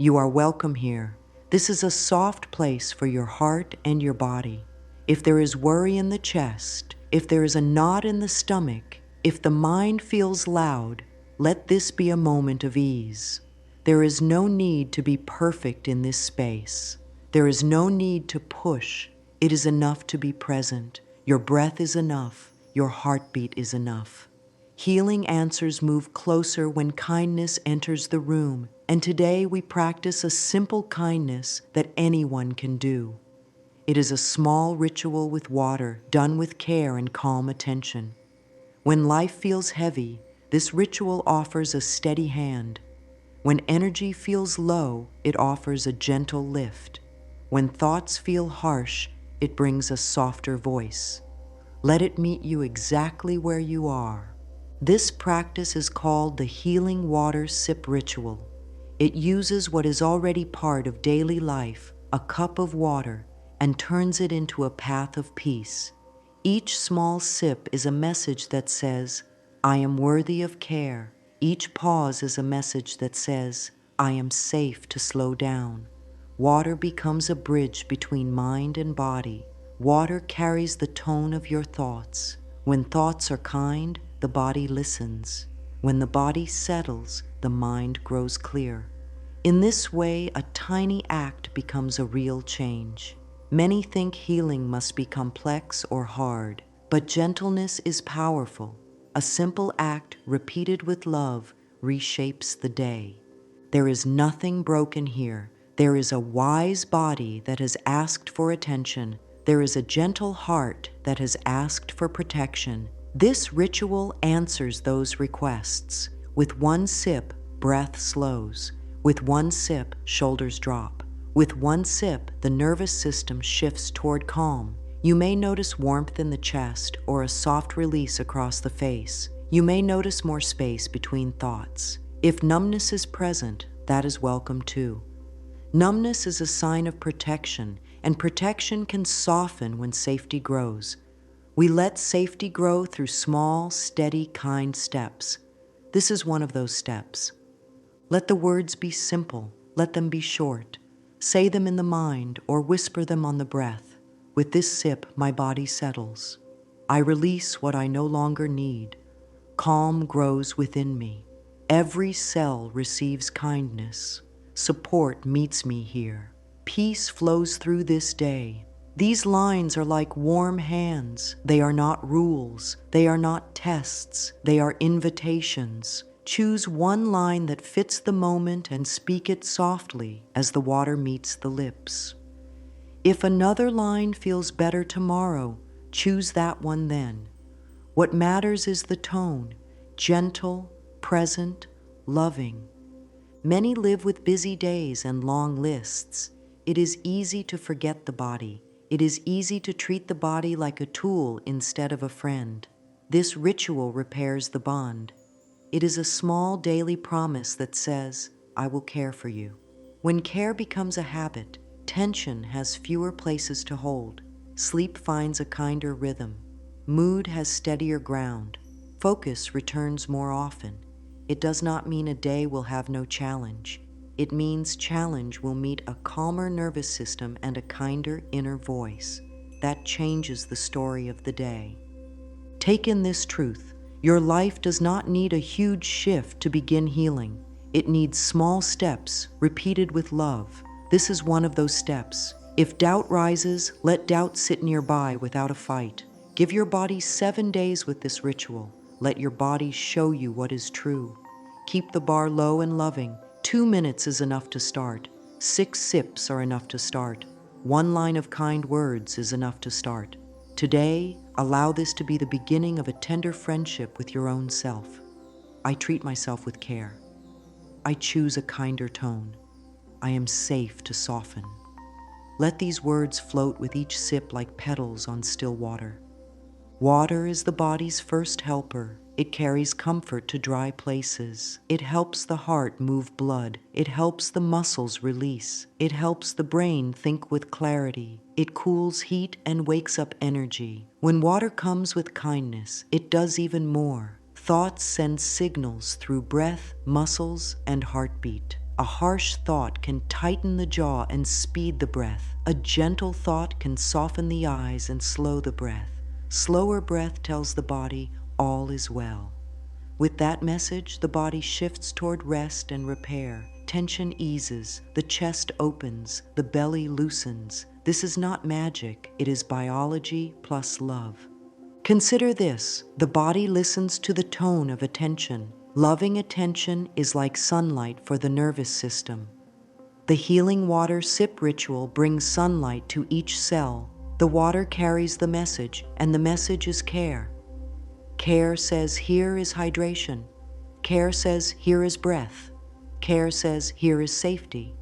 You are welcome here. This is a soft place for your heart and your body. If there is worry in the chest, if there is a knot in the stomach, if the mind feels loud, let this be a moment of ease. There is no need to be perfect in this space. There is no need to push. It is enough to be present. Your breath is enough. Your heartbeat is enough. Healing answers move closer when kindness enters the room, and today we practice a simple kindness that anyone can do. It is a small ritual with water, done with care and calm attention. When life feels heavy, this ritual offers a steady hand. When energy feels low, it offers a gentle lift. When thoughts feel harsh, it brings a softer voice. Let it meet you exactly where you are. This practice is called the Healing Water Sip Ritual. It uses what is already part of daily life, a cup of water, and turns it into a path of peace. Each small sip is a message that says, I am worthy of care. Each pause is a message that says, I am safe to slow down. Water becomes a bridge between mind and body. Water carries the tone of your thoughts. When thoughts are kind, the body listens. When the body settles, the mind grows clear. In this way, a tiny act becomes a real change. Many think healing must be complex or hard, but gentleness is powerful. A simple act repeated with love reshapes the day. There is nothing broken here. There is a wise body that has asked for attention. There is a gentle heart that has asked for protection. This ritual answers those requests. With one sip, breath slows. With one sip, shoulders drop. With one sip, the nervous system shifts toward calm. You may notice warmth in the chest or a soft release across the face. You may notice more space between thoughts. If numbness is present, that is welcome too. Numbness is a sign of protection, and protection can soften when safety grows. We let safety grow through small, steady, kind steps. This is one of those steps. Let the words be simple. Let them be short. Say them in the mind or whisper them on the breath. With this sip, my body settles. I release what I no longer need. Calm grows within me. Every cell receives kindness. Support meets me here. Peace flows through this day. These lines are like warm hands. They are not rules. They are not tests. They are invitations. Choose one line that fits the moment and speak it softly as the water meets the lips. If another line feels better tomorrow, choose that one then. What matters is the tone, gentle, present, loving. Many live with busy days and long lists. It is easy to forget the body. It is easy to treat the body like a tool instead of a friend. This ritual repairs the bond. It is a small daily promise that says, I will care for you. When care becomes a habit, tension has fewer places to hold. Sleep finds a kinder rhythm. Mood has steadier ground. Focus returns more often. It does not mean a day will have no challenge. It means challenge will meet a calmer nervous system and a kinder inner voice. That changes the story of the day. Take in this truth. Your life does not need a huge shift to begin healing. It needs small steps, repeated with love. This is one of those steps. If doubt rises, let doubt sit nearby without a fight. Give your body 7 days with this ritual. Let your body show you what is true. Keep the bar low and loving. 2 minutes is enough to start. 6 sips are enough to start. 1 line of kind words is enough to start. Today, allow this to be the beginning of a tender friendship with your own self. I treat myself with care. I choose a kinder tone. I am safe to soften. Let these words float with each sip like petals on still water. Water is the body's first helper. It carries comfort to dry places. It helps the heart move blood. It helps the muscles release. It helps the brain think with clarity. It cools heat and wakes up energy. When water comes with kindness, it does even more. Thoughts send signals through breath, muscles, and heartbeat. A harsh thought can tighten the jaw and speed the breath. A gentle thought can soften the eyes and slow the breath. Slower breath tells the body all is well. With that message, the body shifts toward rest and repair. Tension eases, the chest opens, the belly loosens. This is not magic, it is biology plus love. Consider this: the body listens to the tone of attention. Loving attention is like sunlight for the nervous system. The healing water sip ritual brings sunlight to each cell. The water carries the message, and the message is care. Care says, here is hydration. Care says, here is breath. Care says, here is safety.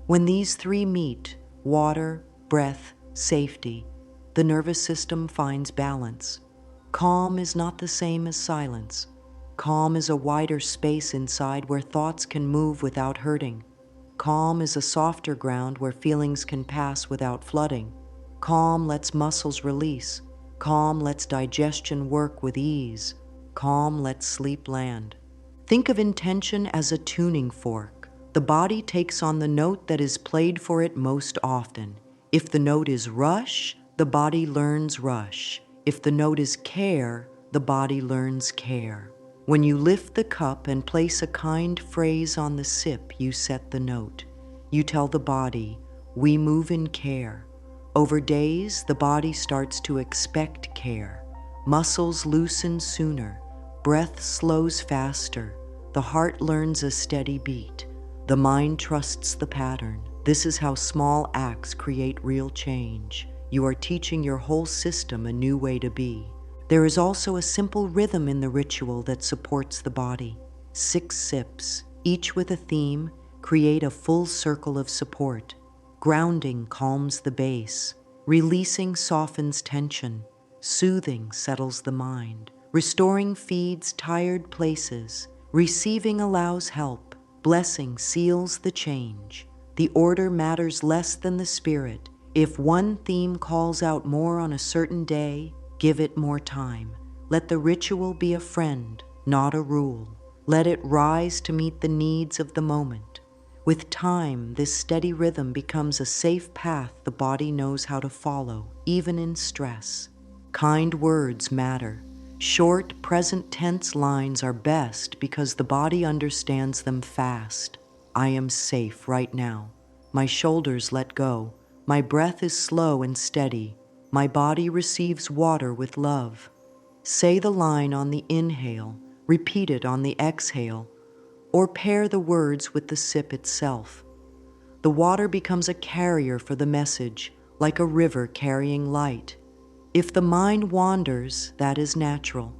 When these three meet, water, breath, safety, the nervous system finds balance. Calm is not the same as silence. Calm is a wider space inside where thoughts can move without hurting. Calm is a softer ground where feelings can pass without flooding. Calm lets muscles release. Calm lets digestion work with ease. Calm lets sleep land. Think of intention as a tuning fork. The body takes on the note that is played for it most often. If the note is rush, the body learns rush. If the note is care, the body learns care. When you lift the cup and place a kind phrase on the sip, you set the note. You tell the body, we move in care. Over days, the body starts to expect care. Muscles loosen sooner. Breath slows faster. The heart learns a steady beat. The mind trusts the pattern. This is how small acts create real change. You are teaching your whole system a new way to be. There is also a simple rhythm in the ritual that supports the body. 6 sips, each with a theme, create a full circle of support. Grounding calms the base. Releasing softens tension. Soothing settles the mind. Restoring feeds tired places. Receiving allows help. Blessing seals the change. The order matters less than the spirit. If one theme calls out more on a certain day, give it more time. Let the ritual be a friend, not a rule. Let it rise to meet the needs of the moment. With time, this steady rhythm becomes a safe path the body knows how to follow, even in stress. Kind words matter. Short, present tense lines are best because the body understands them fast. I am safe right now. My shoulders let go. My breath is slow and steady. My body receives water with love. Say the line on the inhale, repeat it on the exhale, or pair the words with the sip itself. The water becomes a carrier for the message, like a river carrying light. If the mind wanders, that is natural.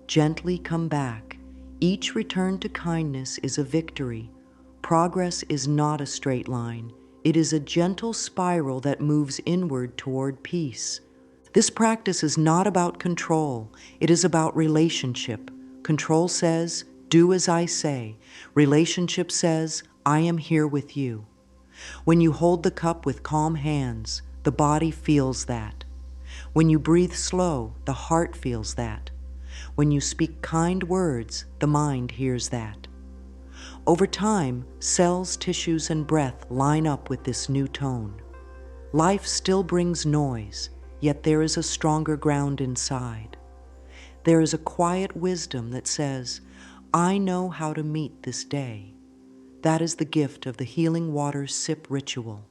Gently come back. Each return to kindness is a victory. Progress is not a straight line. It is a gentle spiral that moves inward toward peace. This practice is not about control. It is about relationship. Control says, do as I say. Relationship says, I am here with you. When you hold the cup with calm hands, the body feels that. When you breathe slow, the heart feels that. When you speak kind words, the mind hears that. Over time, cells, tissues, and breath line up with this new tone. Life still brings noise, yet there is a stronger ground inside. There is a quiet wisdom that says, I know how to meet this day. That is the gift of the healing water sip ritual.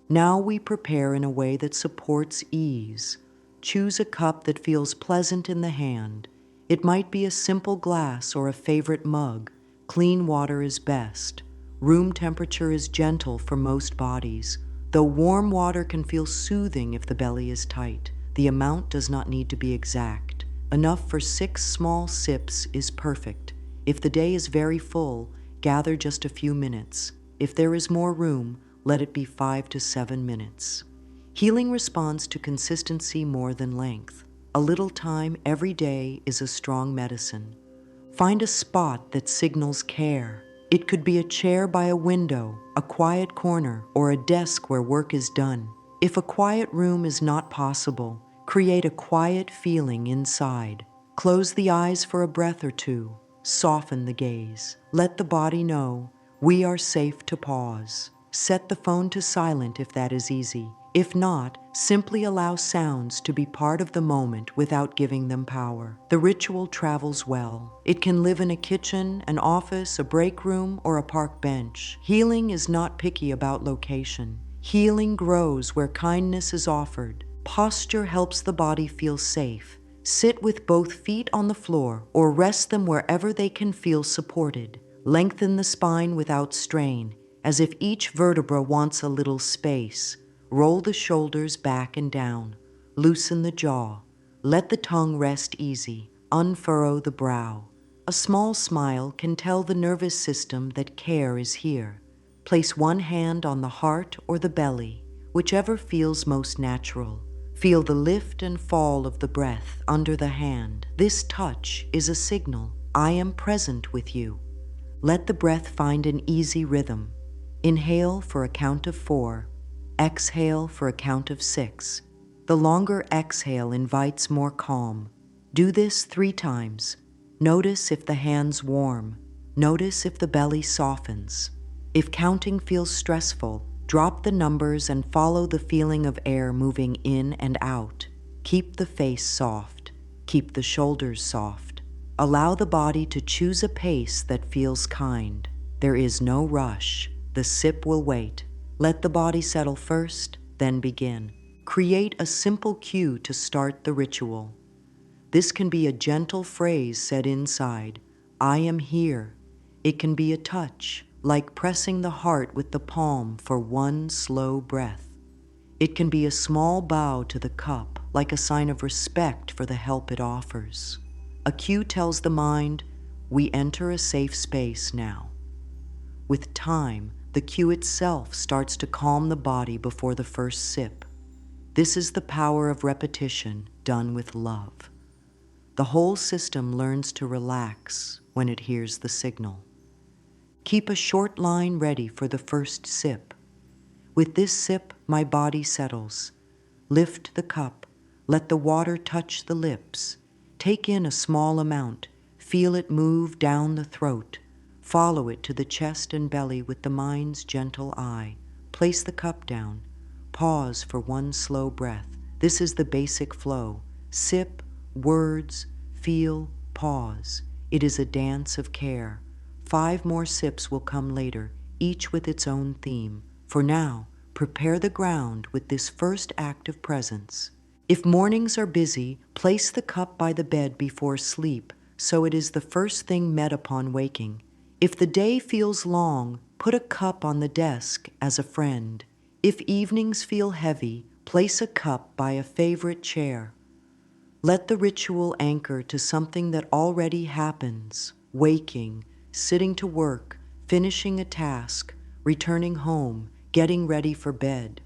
Now we prepare in a way that supports ease. Choose a cup that feels pleasant in the hand. It might be a simple glass or a favorite mug. Clean water is best. Room temperature is gentle for most bodies, though warm water can feel soothing if the belly is tight. The amount does not need to be exact. Enough for 6 small sips is perfect. If the day is very full, gather just a few minutes. If there is more room, let it be 5 to 7 minutes. Healing responds to consistency more than length. A little time every day is a strong medicine. Find a spot that signals care. It could be a chair by a window, a quiet corner, or a desk where work is done. If a quiet room is not possible, create a quiet feeling inside. Close the eyes for a breath or two. Soften the gaze. Let the body know, We are safe to pause. Set the phone to silent if that is easy. If not, simply allow sounds to be part of the moment without giving them power. The ritual travels well. It can live in a kitchen, an office, a break room, or a park bench. Healing is not picky about location. Healing grows where kindness is offered. Posture helps the body feel safe. Sit with both feet on the floor or rest them wherever they can feel supported. Lengthen the spine without strain, as if each vertebra wants a little space. Roll the shoulders back and down. Loosen the jaw. Let the tongue rest easy. Unfurrow the brow. A small smile can tell the nervous system that care is here. Place one hand on the heart or the belly, whichever feels most natural. Feel the lift and fall of the breath under the hand. This touch is a signal. I am present with you. Let the breath find an easy rhythm. Inhale for a count of 4. Exhale for a count of 6. The longer exhale invites more calm. Do this 3 times. Notice if the hands warm. Notice if the belly softens. If counting feels stressful, drop the numbers and follow the feeling of air moving in and out. Keep the face soft. Keep the shoulders soft. Allow the body to choose a pace that feels kind. There is no rush. The sip will wait. Let the body settle first, then begin. Create a simple cue to start the ritual. This can be a gentle phrase said inside, I am here. It can be a touch, like pressing the heart with the palm for one slow breath. It can be a small bow to the cup, like a sign of respect for the help it offers. A cue tells the mind, we enter a safe space now. With time, the cue itself starts to calm the body before the first sip. This is the power of repetition done with love. The whole system learns to relax when it hears the signal. Keep a short line ready for the first sip. With this sip, my body settles. Lift the cup. Let the water touch the lips. Take in a small amount. Feel it move down the throat. Follow it to the chest and belly with the mind's gentle eye. Place the cup down. Pause for one slow breath. This is the basic flow. Sip, words, feel, pause. It is a dance of care. 5 more sips will come later, each with its own theme. For now, prepare the ground with this first act of presence. If mornings are busy, place the cup by the bed before sleep, so it is the first thing met upon waking. If the day feels long, put a cup on the desk as a friend. If evenings feel heavy, place a cup by a favorite chair. Let the ritual anchor to something that already happens, waking, sitting to work, finishing a task, returning home, getting ready for bed.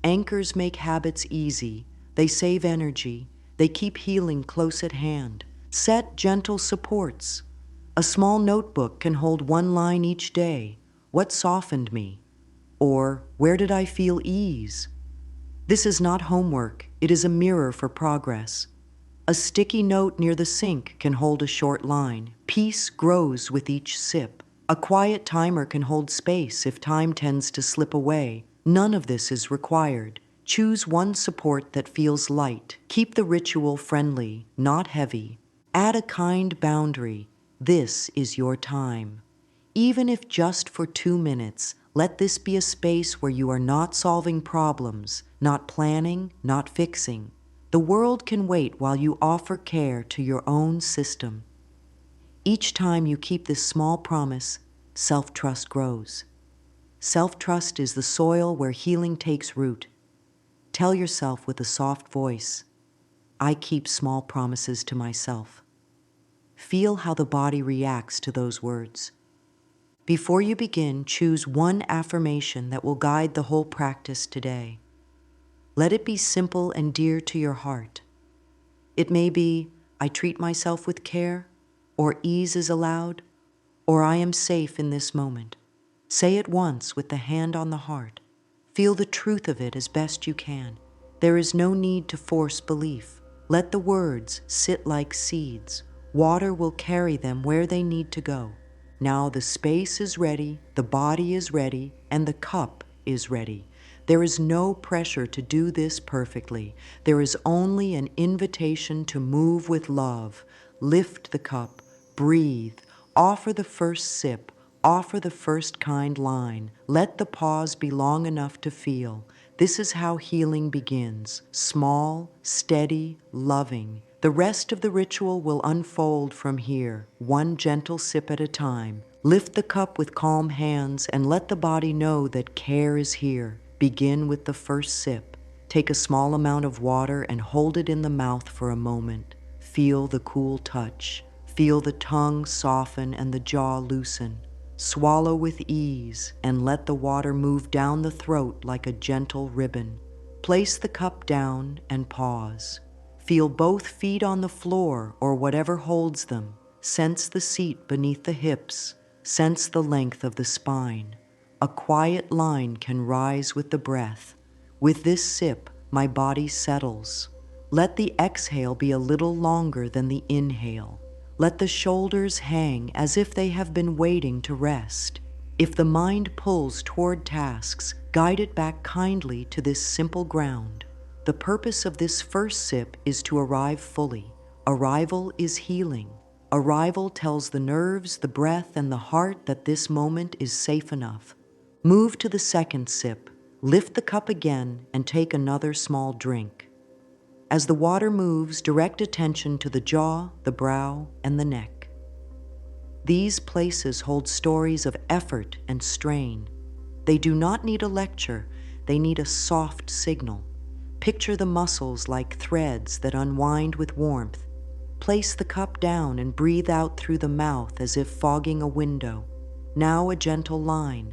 Anchors make habits easy. They save energy. They keep healing close at hand. Set gentle supports. A small notebook can hold one line each day. What softened me? Or, where did I feel ease? This is not homework. It is a mirror for progress. A sticky note near the sink can hold a short line. Peace grows with each sip. A quiet timer can hold space if time tends to slip away. None of this is required. Choose one support that feels light. Keep the ritual friendly, not heavy. Add a kind boundary. This is your time. Even if just for 2 minutes, let this be a space where you are not solving problems, not planning, not fixing. The world can wait while you offer care to your own system. Each time you keep this small promise, self-trust grows. Self-trust is the soil where healing takes root. Tell yourself with a soft voice, I keep small promises to myself. Feel how the body reacts to those words. Before you begin, choose one affirmation that will guide the whole practice today. Let it be simple and dear to your heart. It may be, I treat myself with care, or ease is allowed, or I am safe in this moment. Say it once with the hand on the heart. Feel the truth of it as best you can. There is no need to force belief. Let the words sit like seeds. Water will carry them where they need to go. Now the space is ready, the body is ready, and the cup is ready. There is no pressure to do this perfectly. There is only an invitation to move with love. Lift the cup, breathe, offer the first sip, offer the first kind line. Let the pause be long enough to feel. This is how healing begins, small, steady, loving. The rest of the ritual will unfold from here, one gentle sip at a time. Lift the cup with calm hands and let the body know that care is here. Begin with the first sip. Take a small amount of water and hold it in the mouth for a moment. Feel the cool touch. Feel the tongue soften and the jaw loosen. Swallow with ease and let the water move down the throat like a gentle ribbon. Place the cup down and pause. Feel both feet on the floor or whatever holds them. Sense the seat beneath the hips. Sense the length of the spine. A quiet line can rise with the breath. With this sip, my body settles. Let the exhale be a little longer than the inhale. Let the shoulders hang as if they have been waiting to rest. If the mind pulls toward tasks, guide it back kindly to this simple ground. The purpose of this first sip is to arrive fully. Arrival is healing. Arrival tells the nerves, the breath, and the heart that this moment is safe enough. Move to the second sip. Lift the cup again and take another small drink. As the water moves, direct attention to the jaw, the brow, and the neck. These places hold stories of effort and strain. They do not need a lecture, they need a soft signal. Picture the muscles like threads that unwind with warmth. Place the cup down and breathe out through the mouth as if fogging a window. Now a gentle line.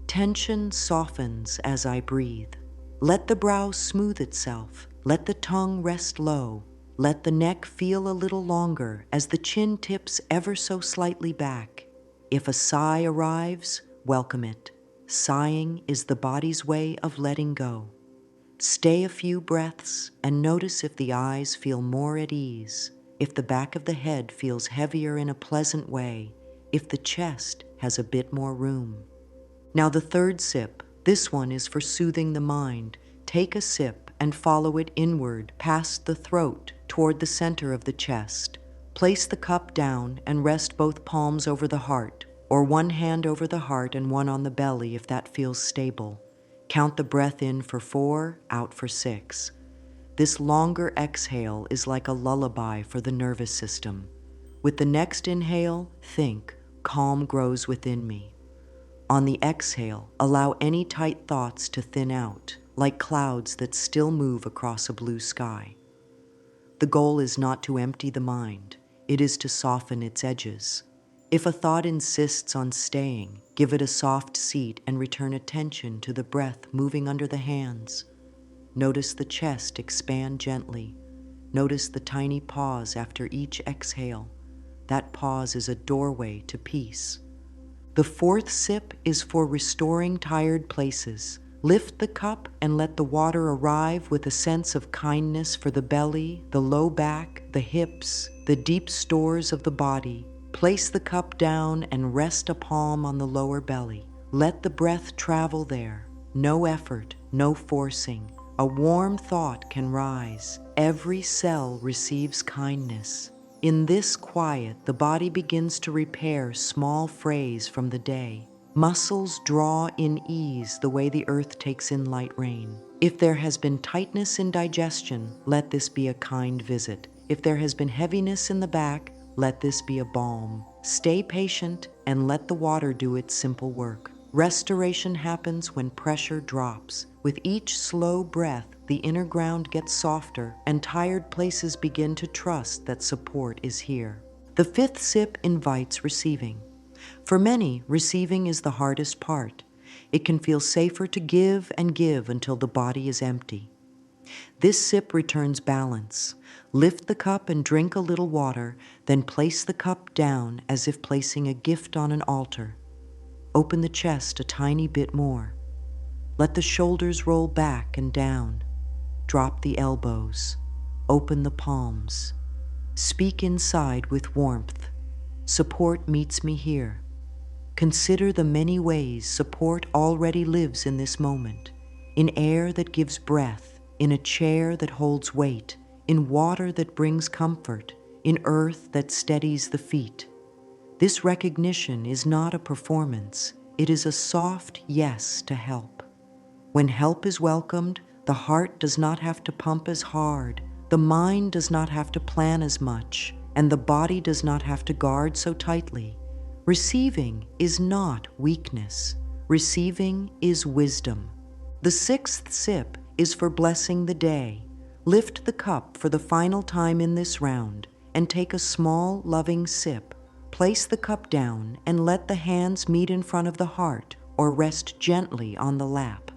Tension softens as I breathe. Let the brow smooth itself. Let the tongue rest low. Let the neck feel a little longer as the chin tips ever so slightly back. If a sigh arrives, welcome it. Sighing is the body's way of letting go. Stay a few breaths and notice if the eyes feel more at ease, if the back of the head feels heavier in a pleasant way, if the chest has a bit more room. Now the third sip, this one is for soothing the mind. Take a sip and follow it inward, past the throat, toward the center of the chest. Place the cup down and rest both palms over the heart, or one hand over the heart and one on the belly if that feels stable. Count the breath in for 4, out for 6. This longer exhale is like a lullaby for the nervous system. With the next inhale, think, calm grows within me. On the exhale, allow any tight thoughts to thin out, like clouds that still move across a blue sky. The goal is not to empty the mind, it is to soften its edges. If a thought insists on staying, give it a soft seat and return attention to the breath moving under the hands. Notice the chest expand gently. Notice the tiny pause after each exhale. That pause is a doorway to peace. The fourth sip is for restoring tired places. Lift the cup and let the water arrive with a sense of kindness for the belly, the low back, the hips, the deep stores of the body. Place the cup down and rest a palm on the lower belly. Let the breath travel there. No effort, no forcing. A warm thought can rise. Every cell receives kindness. In this quiet, the body begins to repair small frays from the day. Muscles draw in ease the way the earth takes in light rain. If there has been tightness in digestion, let this be a kind visit. If there has been heaviness in the back, let this be a balm. Stay patient and let the water do its simple work. Restoration happens when pressure drops. With each slow breath, the inner ground gets softer and tired places begin to trust that support is here. The fifth sip invites receiving. For many, receiving is the hardest part. It can feel safer to give and give until the body is empty. This sip returns balance. Lift the cup and drink a little water, then place the cup down as if placing a gift on an altar. Open the chest a tiny bit more. Let the shoulders roll back and down. Drop the elbows. Open the palms. Speak inside with warmth. Support meets me here. Consider the many ways support already lives in this moment. In air that gives breath, in a chair that holds weight, in water that brings comfort, in earth that steadies the feet. This recognition is not a performance. It is a soft yes to help. When help is welcomed, the heart does not have to pump as hard, the mind does not have to plan as much, and the body does not have to guard so tightly. Receiving is not weakness. Receiving is wisdom. The sixth sip is for blessing the day. Lift the cup for the final time in this round and take a small, loving sip. Place the cup down and let the hands meet in front of the heart or rest gently on the lap.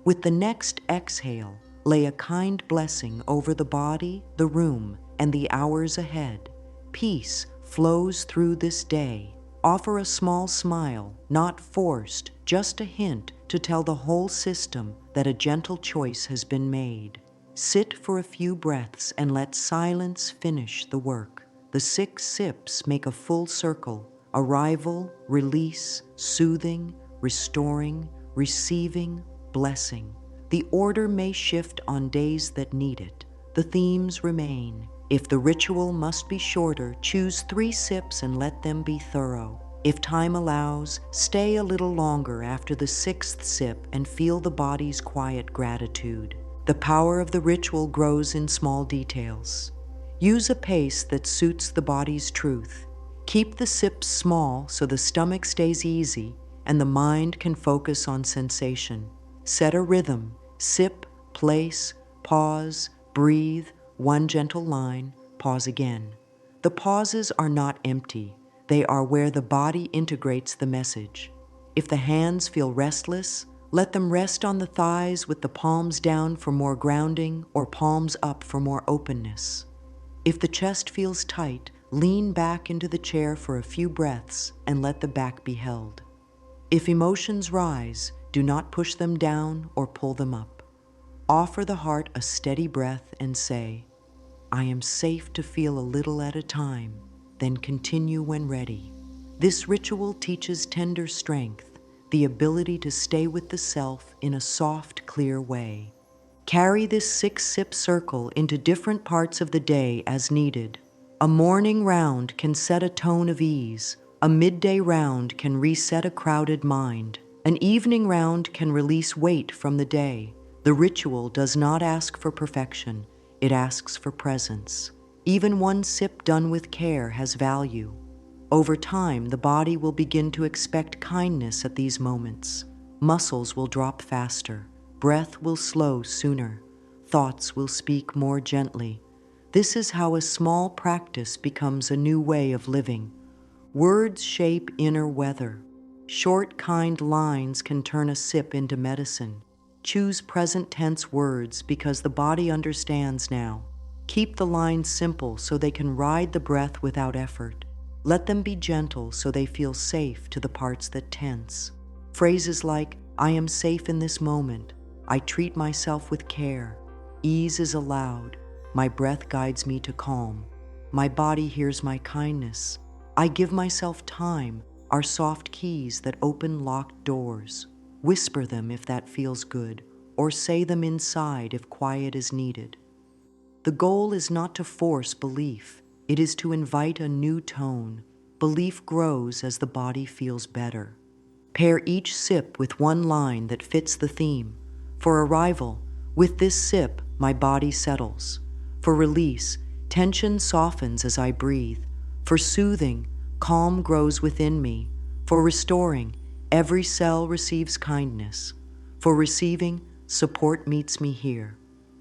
With the next exhale, lay a kind blessing over the body, the room, and the hours ahead. Peace flows through this day. Offer a small smile, not forced, just a hint to tell the whole system that a gentle choice has been made. Sit for a few breaths and let silence finish the work. The 6 sips make a full circle: arrival, release, soothing, restoring, receiving, blessing. The order may shift on days that need it. The themes remain. If the ritual must be shorter, choose 3 sips and let them be thorough. If time allows, stay a little longer after the 6th sip and feel the body's quiet gratitude. The power of the ritual grows in small details. Use a pace that suits the body's truth. Keep the sips small so the stomach stays easy and the mind can focus on sensation. Set a rhythm: sip, place, pause, breathe, one gentle line, pause again. The pauses are not empty. They are where the body integrates the message. If the hands feel restless, let them rest on the thighs with the palms down for more grounding or palms up for more openness. If the chest feels tight, lean back into the chair for a few breaths and let the back be held. If emotions rise, do not push them down or pull them up. Offer the heart a steady breath and say, "I am safe to feel a little at a time," then continue when ready. This ritual teaches tender strength, the ability to stay with the self in a soft, clear way. Carry this 6-sip circle into different parts of the day as needed. A morning round can set a tone of ease. A midday round can reset a crowded mind. An evening round can release weight from the day. The ritual does not ask for perfection. It asks for presence. Even one sip done with care has value. Over time, the body will begin to expect kindness at these moments. Muscles will drop faster. Breath will slow sooner. Thoughts will speak more gently. This is how a small practice becomes a new way of living. Words shape inner weather. Short, kind lines can turn a sip into medicine. Choose present tense words because the body understands now. Keep the lines simple so they can ride the breath without effort. Let them be gentle so they feel safe to the parts that tense. Phrases like, "I am safe in this moment," "I treat myself with care," "Ease is allowed," "My breath guides me to calm," "My body hears my kindness," "I give myself time," are soft keys that open locked doors. Whisper them if that feels good, or say them inside if quiet is needed. The goal is not to force belief. It is to invite a new tone. Belief grows as the body feels better. Pair each sip with one line that fits the theme. For arrival, "With this sip, my body settles." For release, "Tension softens as I breathe." For soothing, "Calm grows within me." For restoring, "Every cell receives kindness." For receiving, "Support meets me here."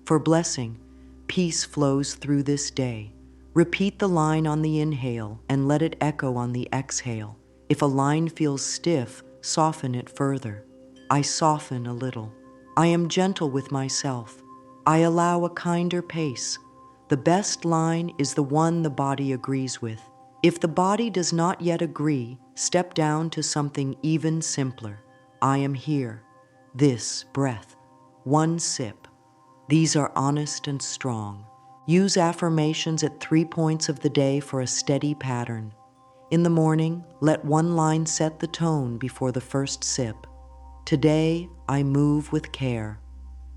For blessing, "Peace flows through this day." Repeat the line on the inhale and let it echo on the exhale. If a line feels stiff, soften it further. I soften a little. I am gentle with myself. I allow a kinder pace. The best line is the one the body agrees with. If the body does not yet agree, step down to something even simpler. I am here. This breath. One sip. These are honest and strong. Use affirmations at 3 points of the day for a steady pattern. In the morning, let one line set the tone before the first sip. Today, I move with care.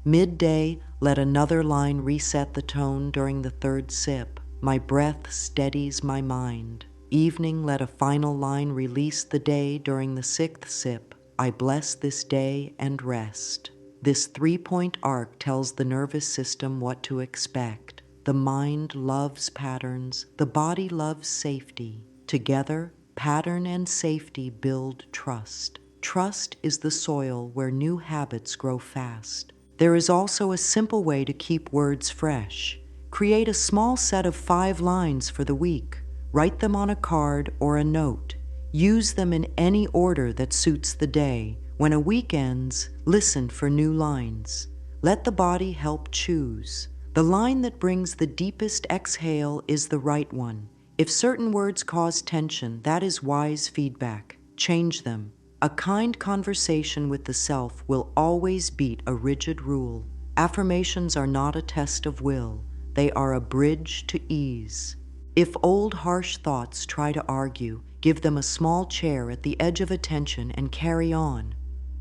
Midday, let another line reset the tone during the third sip. My breath steadies my mind. Evening, let a final line release the day during the sixth sip. I bless this day and rest. This three-point arc tells the nervous system what to expect. The mind loves patterns. The body loves safety. Together, pattern and safety build trust. Trust is the soil where new habits grow fast. There is also a simple way to keep words fresh. Create a small set of 5 lines for the week. Write them on a card or a note. Use them in any order that suits the day. When a week ends, listen for new lines. Let the body help choose. The line that brings the deepest exhale is the right one. If certain words cause tension, that is wise feedback. Change them. A kind conversation with the self will always beat a rigid rule. Affirmations are not a test of will. They are a bridge to ease. If old harsh thoughts try to argue, give them a small chair at the edge of attention and carry on.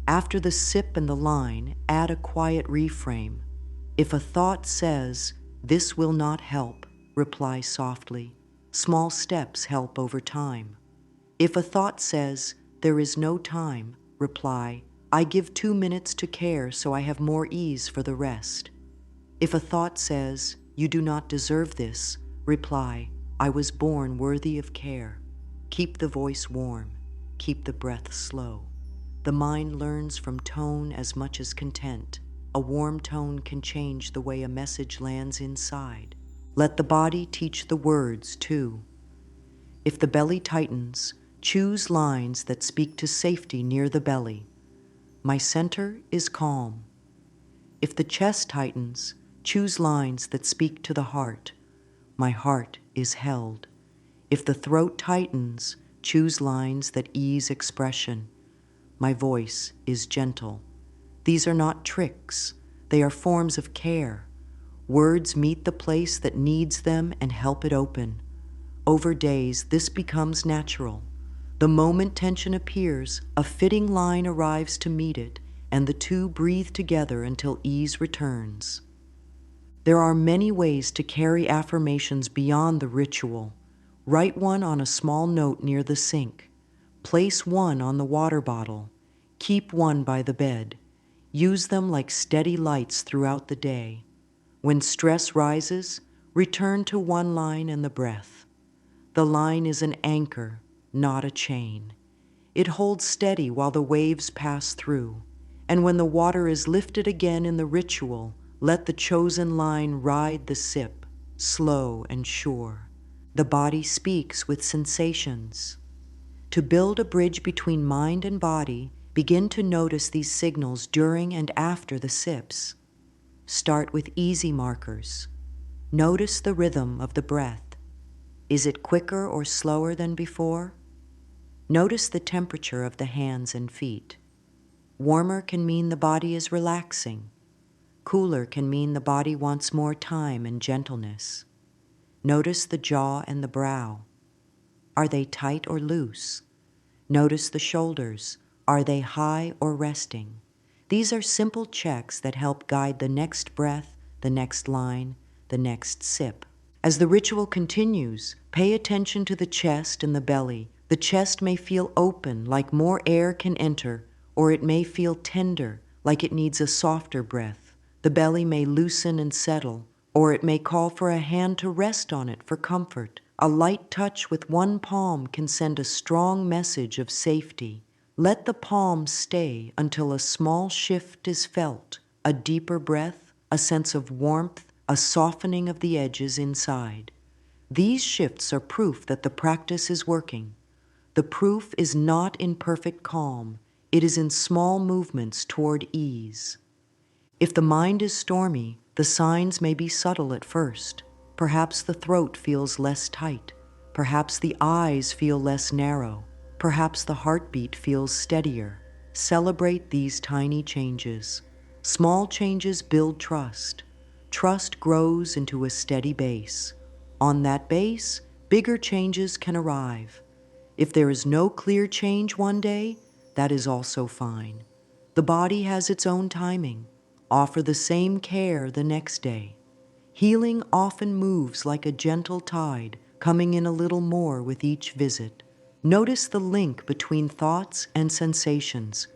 After the sip and the line, add a quiet reframe. If a thought says, "This will not help," reply softly. Small steps help over time. If a thought says, "There is no time," reply, "I give 2 minutes to care so I have more ease for the rest." If a thought says, "You do not deserve this," reply, "I was born worthy of care." Keep the voice warm. Keep the breath slow. The mind learns from tone as much as content. A warm tone can change the way a message lands inside. Let the body teach the words, too. If the belly tightens, choose lines that speak to safety near the belly. My center is calm. If the chest tightens, choose lines that speak to the heart. My heart is held. If the throat tightens, choose lines that ease expression. My voice is gentle. These are not tricks. They are forms of care. Words meet the place that needs them and help it open. Over days, this becomes natural. The moment tension appears, a fitting line arrives to meet it, and the two breathe together until ease returns. There are many ways to carry affirmations beyond the ritual. Write one on a small note near the sink. Place one on the water bottle. Keep one by the bed. Use them like steady lights throughout the day. When stress rises, return to one line and the breath. The line is an anchor, not a chain. It holds steady while the waves pass through. And when the water is lifted again in the ritual, let the chosen line ride the sip, slow and sure. The body speaks with sensations. To build a bridge between mind and body, begin to notice these signals during and after the sips. Start with easy markers. Notice the rhythm of the breath. Is it quicker or slower than before? Notice the temperature of the hands and feet. Warmer can mean the body is relaxing. Cooler can mean the body wants more time and gentleness. Notice the jaw and the brow. Are they tight or loose? Notice the shoulders. Are they high or resting? These are simple checks that help guide the next breath, the next line, the next sip. As the ritual continues, pay attention to the chest and the belly. The chest may feel open, like more air can enter, or it may feel tender, like it needs a softer breath. The belly may loosen and settle, or it may call for a hand to rest on it for comfort. A light touch with one palm can send a strong message of safety. Let the palm stay until a small shift is felt, a deeper breath, a sense of warmth, a softening of the edges inside. These shifts are proof that the practice is working. The proof is not in perfect calm. It is in small movements toward ease. If the mind is stormy, the signs may be subtle at first. Perhaps the throat feels less tight. Perhaps the eyes feel less narrow. Perhaps the heartbeat feels steadier. Celebrate these tiny changes. Small changes build trust. Trust grows into a steady base. On that base, bigger changes can arrive. If there is no clear change one day, that is also fine. The body has its own timing. Offer the same care the next day. Healing often moves like a gentle tide, coming in a little more with each visit. Notice the link between thoughts and sensations.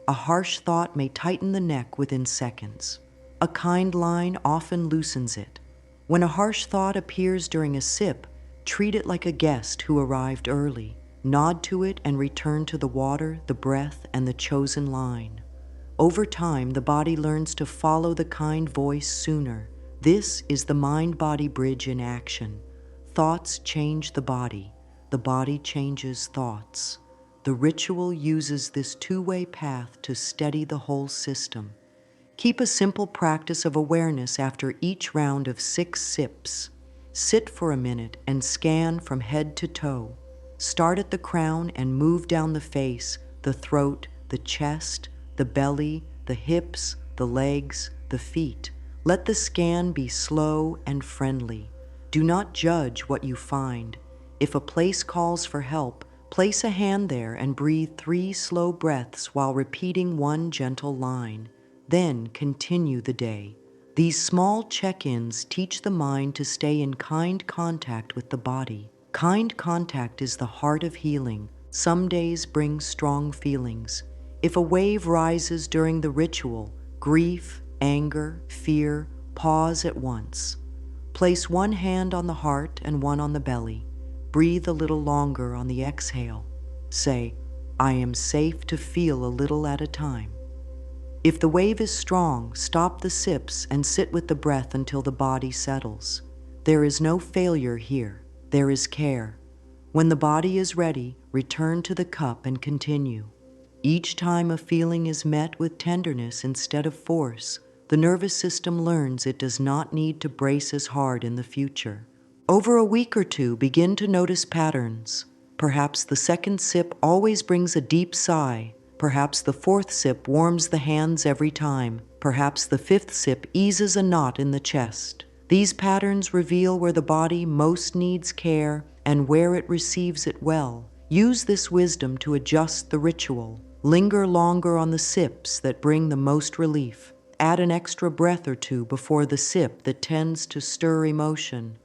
A harsh thought may tighten the neck within seconds. A kind line often loosens it. When a harsh thought appears during a sip, treat it like a guest who arrived early. Nod to it and return to the water, the breath, and the chosen line. Over time, the body learns to follow the kind voice sooner. This is the mind-body bridge in action. Thoughts change the body changes thoughts. The ritual uses this two-way path to steady the whole system. Keep a simple practice of awareness after each round of 6 sips. Sit for a minute and scan from head to toe. Start at the crown and move down the face, the throat, the chest, the belly, the hips, the legs, the feet. Let the scan be slow and friendly. Do not judge what you find. If a place calls for help, place a hand there and breathe 3 slow breaths while repeating one gentle line. Then continue the day. These small check-ins teach the mind to stay in kind contact with the body. Kind contact is the heart of healing. Some days bring strong feelings. If a wave rises during the ritual, grief, anger, fear, pause at once. Place one hand on the heart and one on the belly. Breathe a little longer on the exhale. Say, I am safe to feel a little at a time. If the wave is strong, stop the sips and sit with the breath until the body settles. There is no failure here. There is care. When the body is ready, return to the cup and continue. Each time a feeling is met with tenderness instead of force, the nervous system learns it does not need to brace as hard in the future. Over a week or two, begin to notice patterns. Perhaps the second sip always brings a deep sigh. Perhaps the fourth sip warms the hands every time. Perhaps the fifth sip eases a knot in the chest. These patterns reveal where the body most needs care and where it receives it well. Use this wisdom to adjust the ritual. Linger longer on the sips that bring the most relief. Add an extra breath or two before the sip that tends to stir emotion.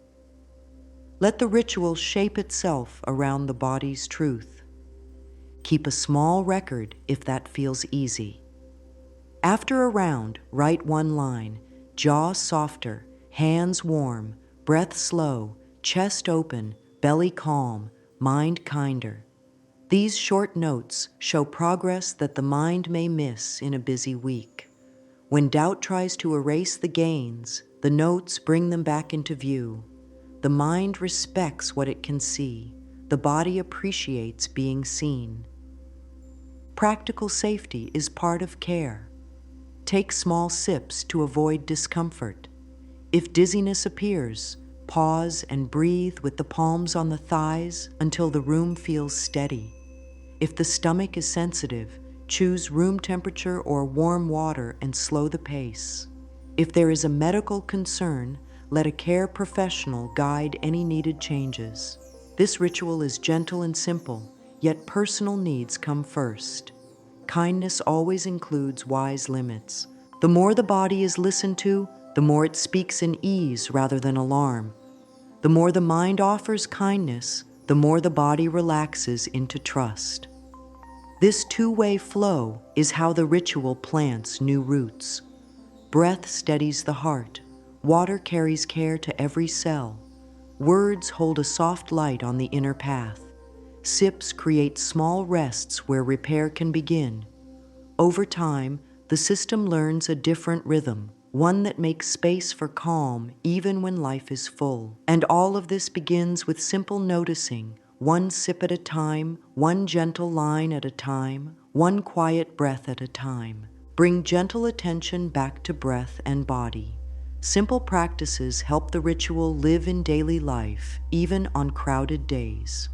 Let the ritual shape itself around the body's truth. Keep a small record if that feels easy. After a round, write one line: jaw softer, hands warm, breath slow, chest open, belly calm, mind kinder. These short notes show progress that the mind may miss in a busy week. When doubt tries to erase the gains, the notes bring them back into view. The mind respects what it can see. The body appreciates being seen. Practical safety is part of care. Take small sips to avoid discomfort. If dizziness appears, pause and breathe with the palms on the thighs until the room feels steady. If the stomach is sensitive, choose room temperature or warm water and slow the pace. If there is a medical concern, let a care professional guide any needed changes. This ritual is gentle and simple, yet personal needs come first. Kindness always includes wise limits. The more the body is listened to, the more it speaks in ease rather than alarm. The more the mind offers kindness, the more the body relaxes into trust. This two-way flow is how the ritual plants new roots. Breath steadies the heart. Water carries care to every cell. Words hold a soft light on the inner path. Sips create small rests where repair can begin. Over time, the system learns a different rhythm, one that makes space for calm even when life is full. And all of this begins with simple noticing, one sip at a time, one gentle line at a time, one quiet breath at a time. Bring gentle attention back to breath and body. Simple practices help the ritual live in daily life, even on crowded days.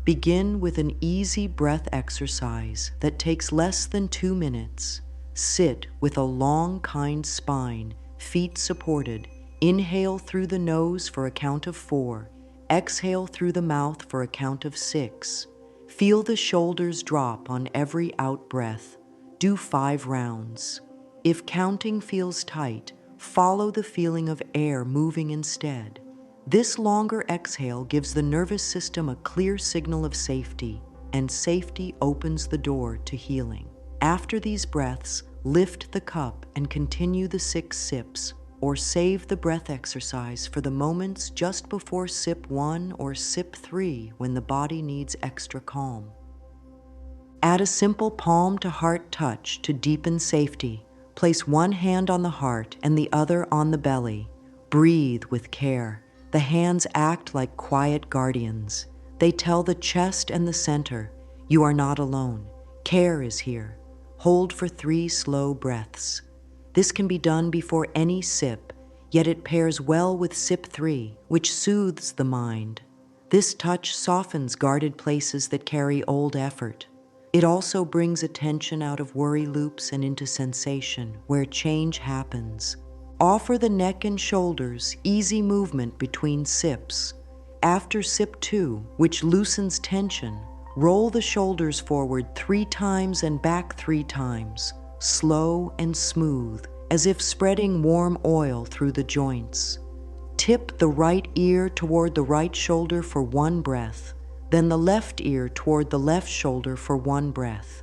Begin with an easy breath exercise that takes less than 2 minutes. Sit with a long, kind spine, feet supported. Inhale through the nose for a count of 4. Exhale through the mouth for a count of 6. Feel the shoulders drop on every out-breath. Do 5 rounds. If counting feels tight, follow the feeling of air moving instead. This longer exhale gives the nervous system a clear signal of safety, and safety opens the door to healing. After these breaths, lift the cup and continue the 6 sips, or save the breath exercise for the moments just before sip 1 or sip 3 when the body needs extra calm. Add a simple palm to heart touch to deepen safety. Place one hand on the heart and the other on the belly. Breathe with care. The hands act like quiet guardians. They tell the chest and the center, you are not alone. Care is here. Hold for 3 slow breaths. This can be done before any sip, yet it pairs well with sip 3, which soothes the mind. This touch softens guarded places that carry old effort. It also brings attention out of worry loops and into sensation, where change happens. Offer the neck and shoulders easy movement between sips. After sip 2, which loosens tension, roll the shoulders forward 3 times and back 3 times, slow and smooth, as if spreading warm oil through the joints. Tip the right ear toward the right shoulder for 1 breath, then the left ear toward the left shoulder for 1 breath.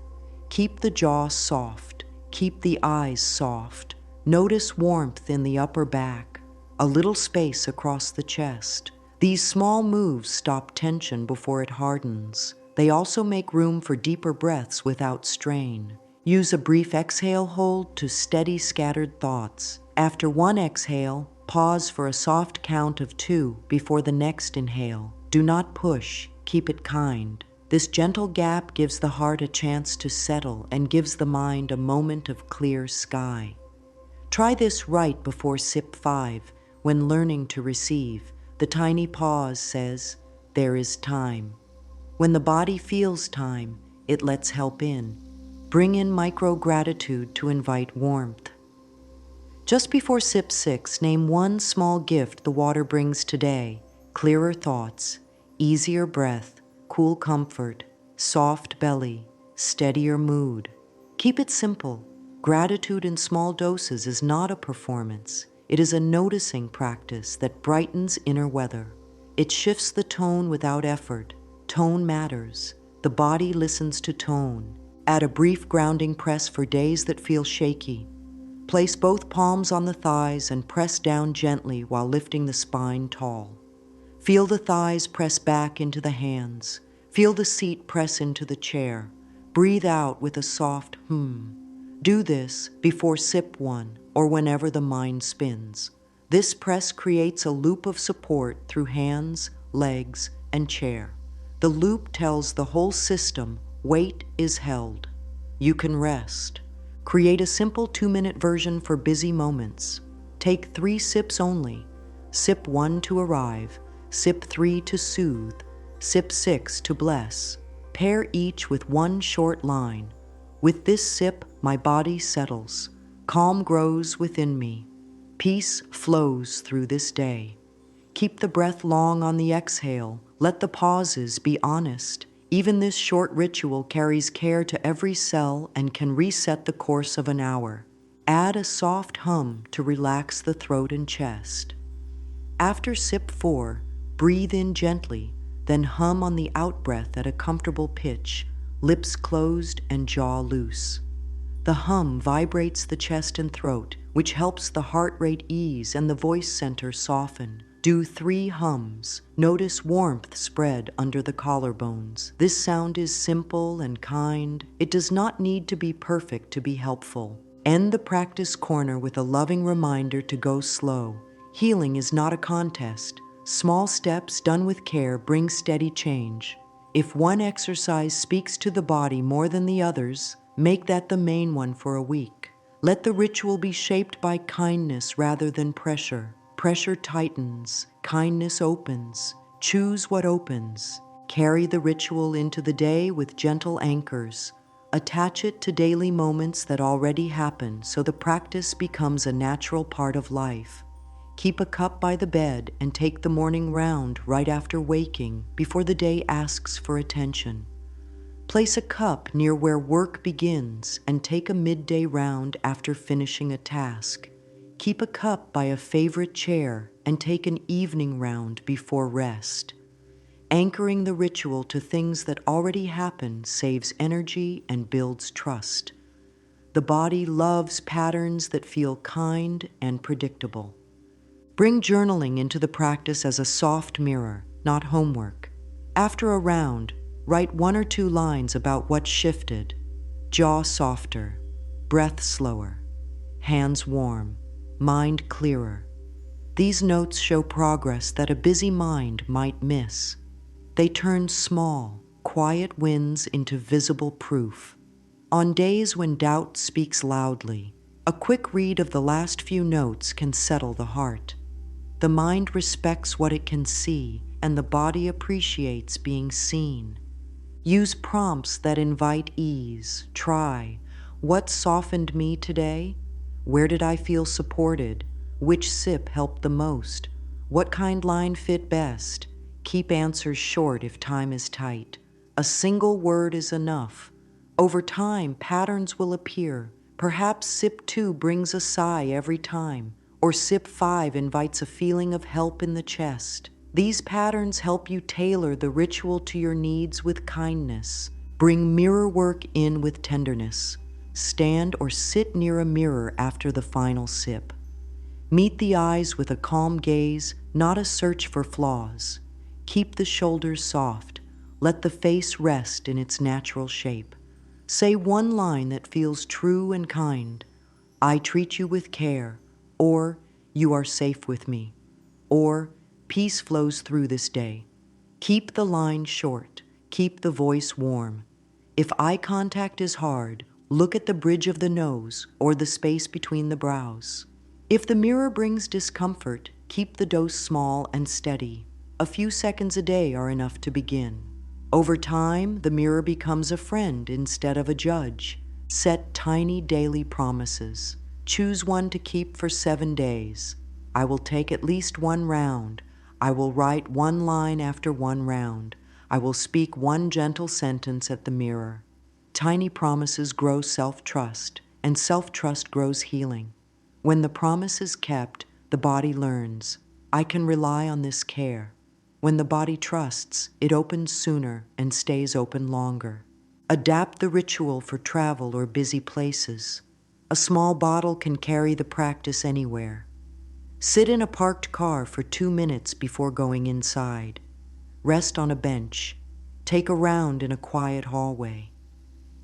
Keep the jaw soft, keep the eyes soft. Notice warmth in the upper back, a little space across the chest. These small moves stop tension before it hardens. They also make room for deeper breaths without strain. Use a brief exhale hold to steady scattered thoughts. After 1 exhale, pause for a soft count of 2 before the next inhale. Do not push, keep it kind. This gentle gap gives the heart a chance to settle and gives the mind a moment of clear sky. Try this right before sip 5, when learning to receive. The tiny pause says, there is time. When the body feels time, it lets help in. Bring in micro-gratitude to invite warmth. Just before sip 6, name 1 small gift the water brings today. Clearer thoughts, easier breath, cool comfort, soft belly, steadier mood. Keep it simple. Gratitude in small doses is not a performance. It is a noticing practice that brightens inner weather. It shifts the tone without effort. Tone matters. The body listens to tone. Add a brief grounding press for days that feel shaky. Place both palms on the thighs and press down gently while lifting the spine tall. Feel the thighs press back into the hands. Feel the seat press into the chair. Breathe out with a soft Do this before sip 1 or whenever the mind spins. This press creates a loop of support through hands, legs, and chair. The loop tells the whole system weight is held. You can rest. Create a simple 2-minute version for busy moments. Take 3 sips only. Sip 1 to arrive, sip 3 to soothe, sip 6 to bless. Pair each with 1 short line. With this sip, my body settles. Calm grows within me. Peace flows through this day. Keep the breath long on the exhale. Let the pauses be honest. Even this short ritual carries care to every cell and can reset the course of an hour. Add a soft hum to relax the throat and chest. After sip 4, breathe in gently, then hum on the out-breath at a comfortable pitch, lips closed and jaw loose. The hum vibrates the chest and throat, which helps the heart rate ease and the voice center soften. Do 3 hums. Notice warmth spread under the collarbones. This sound is simple and kind. It does not need to be perfect to be helpful. End the practice corner with a loving reminder to go slow. Healing is not a contest. Small steps done with care bring steady change. If one exercise speaks to the body more than the others, make that the main one for a week. Let the ritual be shaped by kindness rather than pressure. Pressure tightens, kindness opens. Choose what opens. Carry the ritual into the day with gentle anchors. Attach it to daily moments that already happen so the practice becomes a natural part of life. Keep a cup by the bed and take the morning round right after waking before the day asks for attention. Place a cup near where work begins and take a midday round after finishing a task. Keep a cup by a favorite chair and take an evening round before rest. Anchoring the ritual to things that already happened saves energy and builds trust. The body loves patterns that feel kind and predictable. Bring journaling into the practice as a soft mirror, not homework. After a round, write 1 or 2 lines about what shifted. Jaw softer, breath slower, hands warm, mind clearer. These notes show progress that a busy mind might miss. They turn small, quiet wins into visible proof. On days when doubt speaks loudly, a quick read of the last few notes can settle the heart. The mind respects what it can see, and the body appreciates being seen. Use prompts that invite ease. Try, what softened me today? Where did I feel supported? Which sip helped the most? What kind line fit best? Keep answers short if time is tight. A single word is enough. Over time, patterns will appear. Perhaps sip 2 brings a sigh every time, or sip 5 invites a feeling of help in the chest. These patterns help you tailor the ritual to your needs with kindness. Bring mirror work in with tenderness. Stand or sit near a mirror after the final sip. Meet the eyes with a calm gaze, not a search for flaws. Keep the shoulders soft. Let the face rest in its natural shape. Say 1 line that feels true and kind. I treat you with care, or you are safe with me, or peace flows through this day. Keep the line short. Keep the voice warm. If eye contact is hard, look at the bridge of the nose or the space between the brows. If the mirror brings discomfort, keep the dose small and steady. A few seconds a day are enough to begin. Over time, the mirror becomes a friend instead of a judge. Set tiny daily promises. Choose one to keep for 7 days. I will take at least 1 round. I will write 1 line after 1 round. I will speak 1 gentle sentence at the mirror. Tiny promises grow self-trust, and self-trust grows healing. When the promise is kept, the body learns, I can rely on this care. When the body trusts, it opens sooner and stays open longer. Adapt the ritual for travel or busy places. A small bottle can carry the practice anywhere. Sit in a parked car for 2 minutes before going inside. Rest on a bench. Take a round in a quiet hallway.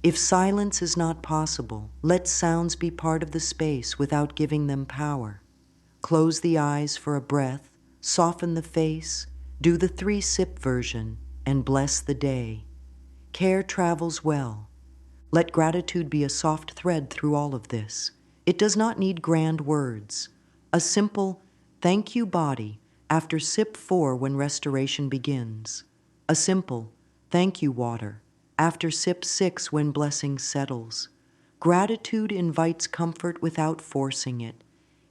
If silence is not possible, let sounds be part of the space without giving them power. Close the eyes for a breath, soften the face, do the 3-sip version, and bless the day. Care travels well. Let gratitude be a soft thread through all of this. It does not need grand words. A simple, thank you body, after sip 4 when restoration begins. A simple, thank you water, after sip 6 when blessing settles. Gratitude invites comfort without forcing it.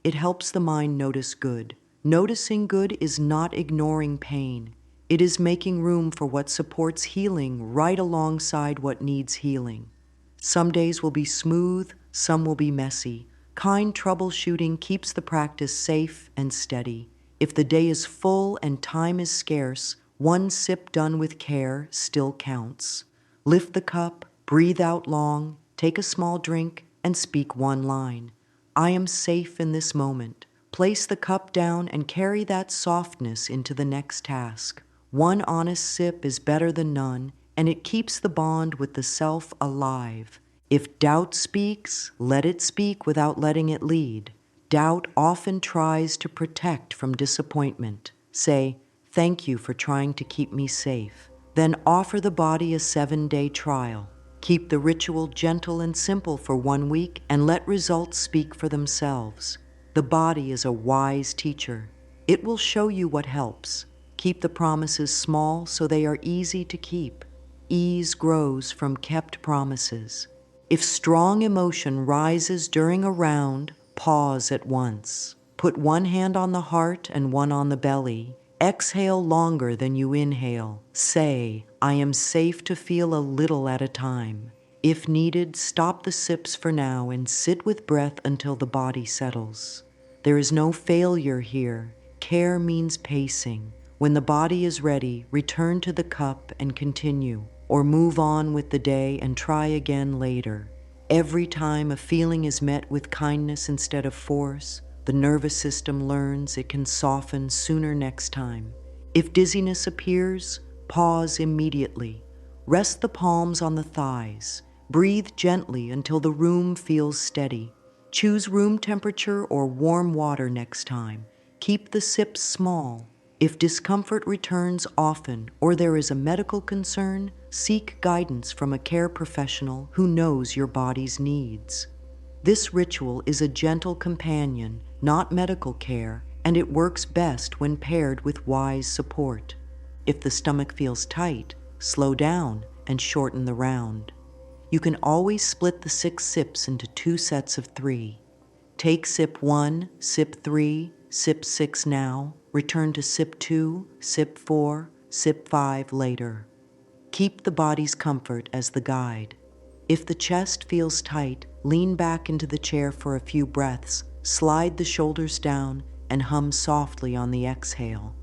It helps the mind notice good. Noticing good is not ignoring pain. It is making room for what supports healing right alongside what needs healing. Some days will be smooth, some will be messy. Kind troubleshooting keeps the practice safe and steady. If the day is full and time is scarce, 1 sip done with care still counts. Lift the cup, breathe out long, take a small drink, and speak 1 line. I am safe in this moment. Place the cup down and carry that softness into the next task. 1 honest sip is better than none, and it keeps the bond with the self alive. If doubt speaks, let it speak without letting it lead. Doubt often tries to protect from disappointment. Say, thank you for trying to keep me safe. Then offer the body a 7-day trial. Keep the ritual gentle and simple for 1 week and let results speak for themselves. The body is a wise teacher. It will show you what helps. Keep the promises small so they are easy to keep. Ease grows from kept promises. If strong emotion rises during a round, pause at once. Put 1 hand on the heart and 1 on the belly. Exhale longer than you inhale. Say, I am safe to feel a little at a time. If needed, stop the sips for now and sit with breath until the body settles. There is no failure here. Care means pacing. When the body is ready, return to the cup and continue, or move on with the day and try again later. Every time a feeling is met with kindness instead of force, the nervous system learns it can soften sooner next time. If dizziness appears, pause immediately. Rest the palms on the thighs. Breathe gently until the room feels steady. Choose room temperature or warm water next time. Keep the sips small. If discomfort returns often or there is a medical concern, seek guidance from a care professional who knows your body's needs. This ritual is a gentle companion, not medical care, and it works best when paired with wise support. If the stomach feels tight, slow down and shorten the round. You can always split the 6 sips into 2 sets of 3. Take sip 1, sip 3, sip 6 now, return to sip 2, sip 4, sip 5 later. Keep the body's comfort as the guide. If the chest feels tight, lean back into the chair for a few breaths, slide the shoulders down, and hum softly on the exhale.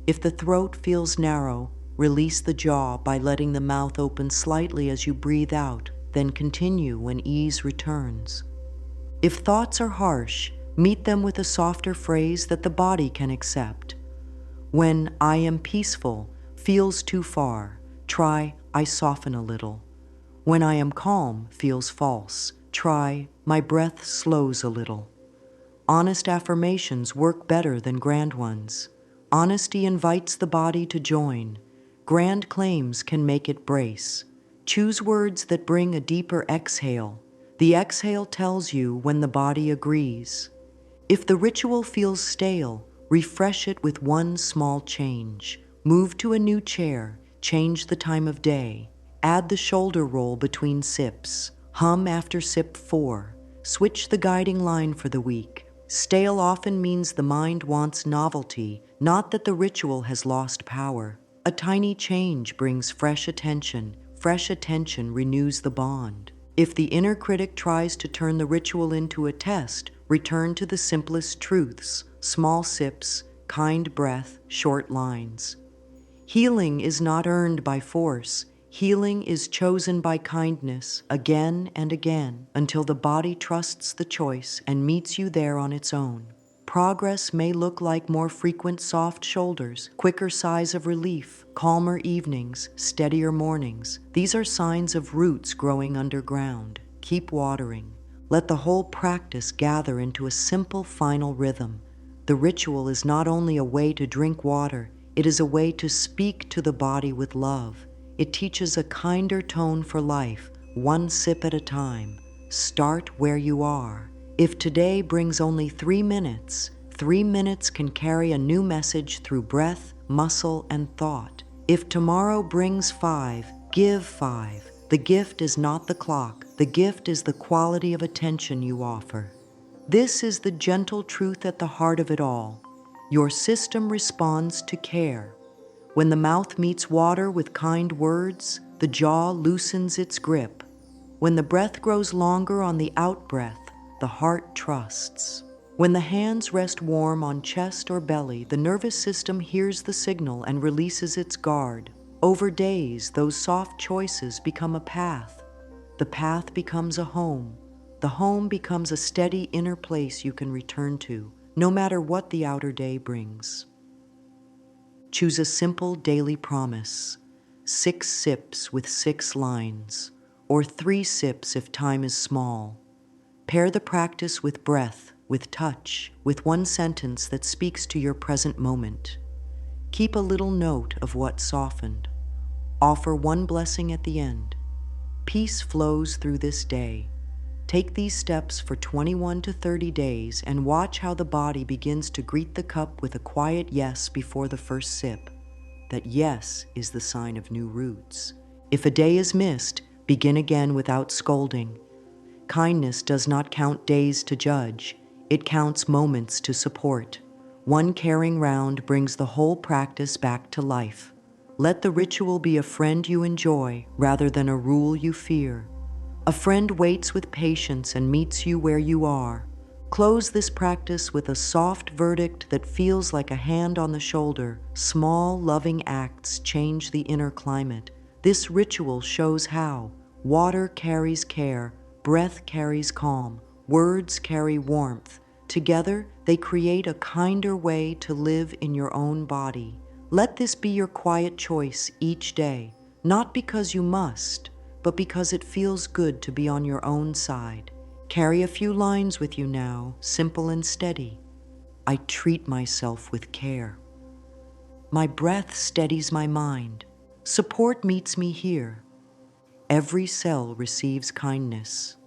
If the throat feels narrow, release the jaw by letting the mouth open slightly as you breathe out, then continue when ease returns. If thoughts are harsh, meet them with a softer phrase that the body can accept. When "I am peaceful" feels too far, try "I soften a little." When "I am calm" feels false, try "My breath slows a little." Honest affirmations work better than grand ones. Honesty invites the body to join. Grand claims can make it brace. Choose words that bring a deeper exhale. The exhale tells you when the body agrees. If the ritual feels stale, refresh it with one small change. Move to a new chair, change the time of day, add the shoulder roll between sips, hum after sip 4, switch the guiding line for the week. Stale often means the mind wants novelty, not that the ritual has lost power. A tiny change brings fresh attention renews the bond. If the inner critic tries to turn the ritual into a test, return to the simplest truths, small sips, kind breath, short lines. Healing is not earned by force. Healing is chosen by kindness, again and again, until the body trusts the choice and meets you there on its own. Progress may look like more frequent soft shoulders, quicker sighs of relief, calmer evenings, steadier mornings. These are signs of roots growing underground. Keep watering. Let the whole practice gather into a simple final rhythm. The ritual is not only a way to drink water, it is a way to speak to the body with love. It teaches a kinder tone for life, one sip at a time. Start where you are. If today brings only 3 minutes, 3 minutes can carry a new message through breath, muscle, and thought. If tomorrow brings 5, give 5. The gift is not the clock. The gift is the quality of attention you offer. This is the gentle truth at the heart of it all. Your system responds to care. When the mouth meets water with kind words, the jaw loosens its grip. When the breath grows longer on the out-breath, the heart trusts. When the hands rest warm on chest or belly, the nervous system hears the signal and releases its guard. Over days, those soft choices become a path. The path becomes a home. The home becomes a steady inner place you can return to, no matter what the outer day brings. Choose a simple daily promise. 6 sips with 6 lines, or 3 sips if time is small. Pair the practice with breath, with touch, with one sentence that speaks to your present moment. Keep a little note of what softened. Offer one blessing at the end. Peace flows through this day. Take these steps for 21 to 30 days and watch how the body begins to greet the cup with a quiet yes before the first sip. That yes is the sign of new roots. If a day is missed, begin again without scolding. Kindness does not count days to judge. It counts moments to support. One caring round brings the whole practice back to life. Let the ritual be a friend you enjoy rather than a rule you fear. A friend waits with patience and meets you where you are. Close this practice with a soft verdict that feels like a hand on the shoulder. Small, loving acts change the inner climate. This ritual shows how. Water carries care, breath carries calm, words carry warmth. Together, they create a kinder way to live in your own body. Let this be your quiet choice each day, not because you must, but because it feels good to be on your own side. Carry a few lines with you now, simple and steady. I treat myself with care. My breath steadies my mind. Support meets me here. Every cell receives kindness.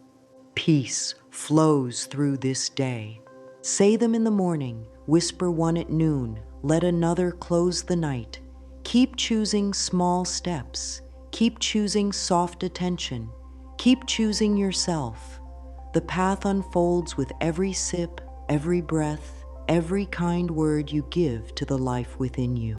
Peace flows through this day. Say them in the morning, whisper one at noon, let another close the night. Keep choosing small steps. Keep choosing soft attention. Keep choosing yourself. The path unfolds with every sip, every breath, every kind word you give to the life within you.